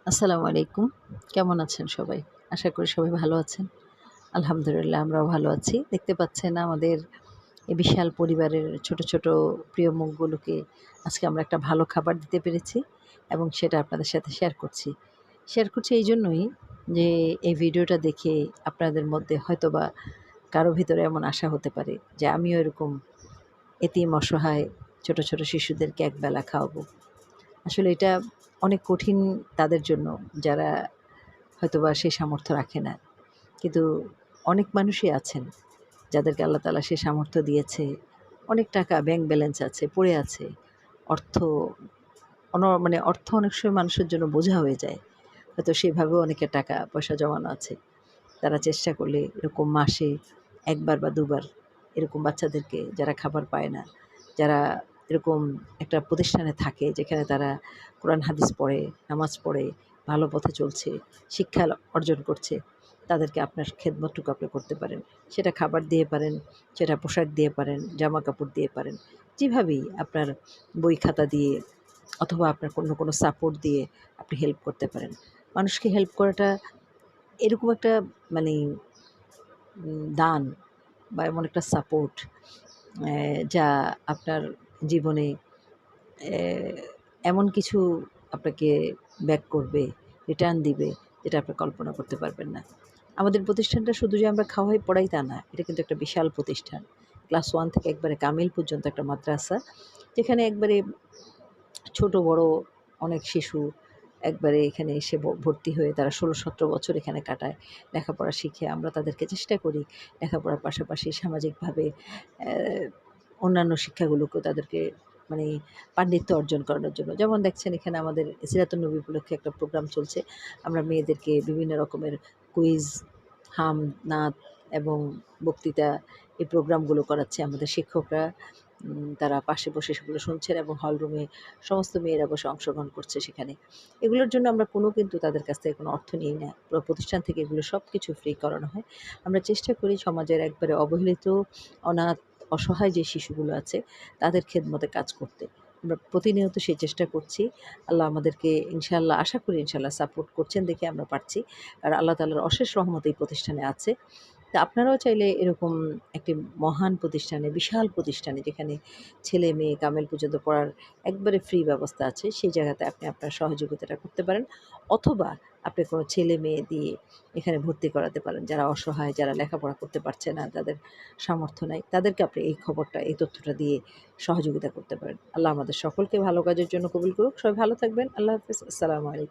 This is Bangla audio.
আসসালামু আলাইকুম। কেমন আছেন সবাই? আশা করি সবাই ভালো আছেন। আলহামদুলিল্লাহ আমরাও ভালো আছি। দেখতে পাচ্ছেন আমাদের এই বিশাল পরিবারের ছোট, ছোট প্রিয় মুখগুলোকে আজকে আমরা একটা ভালো খাবার দিতে পেরেছি এবং সেটা আপনাদের সাথে শেয়ার করছি। শেয়ার করছি এইজন্যই যে এই ভিডিওটা দেখে আপনাদের মধ্যে হয়তোবা কারো ভিতরে এমন আশা হতে পারে যে আমিও এরকম এতিম অসহায় ছোট, ছোট শিশুদেরকে একবেলা খাওয়াবো। আসলে এটা অনেক কঠিন তাদের জন্য যারা হয়তোবা সে সামর্থ্য রাখে না। কিন্তু অনেক মানুষই আছেন যাদেরকে আল্লাহ তাআলা সে সামর্থ্য দিয়েছে। অনেক টাকা ব্যাংক ব্যালেন্স আছে, পড়ে আছে। অর্থ মানে অর্থ অনেক সময় মানুষের জন্য বোঝা হয়ে যায়। হয়তো সেভাবেও অনেকের টাকা পয়সা জমানো আছে। তারা চেষ্টা করলে এরকম মাসে ১ বার বা ২ বার এরকম বাচ্চাদেরকে যারা খাবার পায় না, যারা এরকম একটা প্রতিষ্ঠানে থাকে যেখানে তারা কোরআন হাদিস পড়ে, নামাজ পড়ে, ভালো পথে চলছে, শিক্ষা অর্জন করছে, তাদেরকে আপনার খেদমতটুকু আপনি করতে পারেন। সেটা খাবার দিয়ে পারেন, সেটা পোশাক দিয়ে পারেন, জামাকাপড় দিয়ে পারেন। যেভাবেই আপনার বই খাতা দিয়ে অথবা আপনার কোনো সাপোর্ট দিয়ে আপনি হেল্প করতে পারেন। মানুষকে হেল্প করাটা এরকম একটা মানে দান বা এমন একটা সাপোর্ট যা আপনার জীবনে এমন কিছু আপনাকে ব্যাক করবে, রিটার্ন দিবে যেটা আপনি কল্পনা করতে পারবেন না। আমাদের প্রতিষ্ঠানটা শুধু যে আমরা খাওয়াই পড়াই তা না। এটা কিন্তু একটা বিশাল প্রতিষ্ঠান। ক্লাস 1 থেকে একবারে কামিল পর্যন্ত একটা মাদ্রাসা। যেখানে একবারে ছোট বড় অনেক শিশু একবারে এখানে এসে ভর্তি হয়ে তারা ১৬-১৭ বছর এখানে কাটায়। লেখাপড়া শিখে আমরা তাদেরকে চেষ্টা করি লেখাপড়ার পাশাপাশি সামাজিকভাবে অ্যা অন্যান্য শিক্ষাগুলোকেও তাদেরকে মানে পাণ্ডিত্য অর্জন করানোর জন্য। যেমন দেখছেন এখানে আমাদের সিরাতুন নবী উপলক্ষে একটা প্রোগ্রাম চলছে। আমরা মেয়েদেরকে বিভিন্ন রকমের কুইজ, হাম, নাত এবং বক্তৃতা এই প্রোগ্রামগুলো করাচ্ছে আমাদের শিক্ষকরা। তারা পাশে বসে সেগুলো শুনছেন এবং হল রুমে সমস্ত মেয়েরা বসে অংশগ্রহণ করছে সেখানে। এগুলোর জন্য আমরা কিন্তু তাদের কাছ থেকে কোনো অর্থ নিই না। পুরো প্রতিষ্ঠান থেকে এগুলো সবকিছু ফ্রি করানো হয়। আমরা চেষ্টা করি সমাজের একবারে অবহেলিত, অনাথ, অসহায় যে শিশুগুলো আছে তাদের খেদমতে কাজ করতে। আমরা প্রতিনিয়ত সেই চেষ্টা করছি। আল্লাহ আমাদেরকে ইনশাআল্লাহ আশা করি ইনশাআল্লাহ সাপোর্ট করছেন দেখে আমরা পারছি। আর আল্লাহ তাআলার অশেষ রহমত এই প্রতিষ্ঠানে আছে। তো আপনারাও চাইলে এরকম একটি মহান প্রতিষ্ঠানে, বিশাল প্রতিষ্ঠানে যেখানে ছেলে-মেয়ে কামেল পর্যন্ত পড়ার একবারে ফ্রি ব্যবস্থা আছে, সেই জায়গাতে আপনি আপনার সহযোগিতাটা করতে পারেন। অথবা আপনি কোনো ছেলে-মেয়ে দিয়ে এখানে ভর্তি করাতে পারেন। যারা অসহায়, যারা লেখাপড়া করতে পারছে না, যাদের সামর্থ্য নাই, তাদেরকে আপনি এই খবরটা, এই তথ্যটা দিয়ে সহযোগিতা করতে পারেন। আল্লাহ আমাদের সকলকে ভালো কাজের জন্য কবুল করুক। সবাই ভালো থাকবেন। আল্লাহ হাফেজ। আসসালামু আলাইকুম।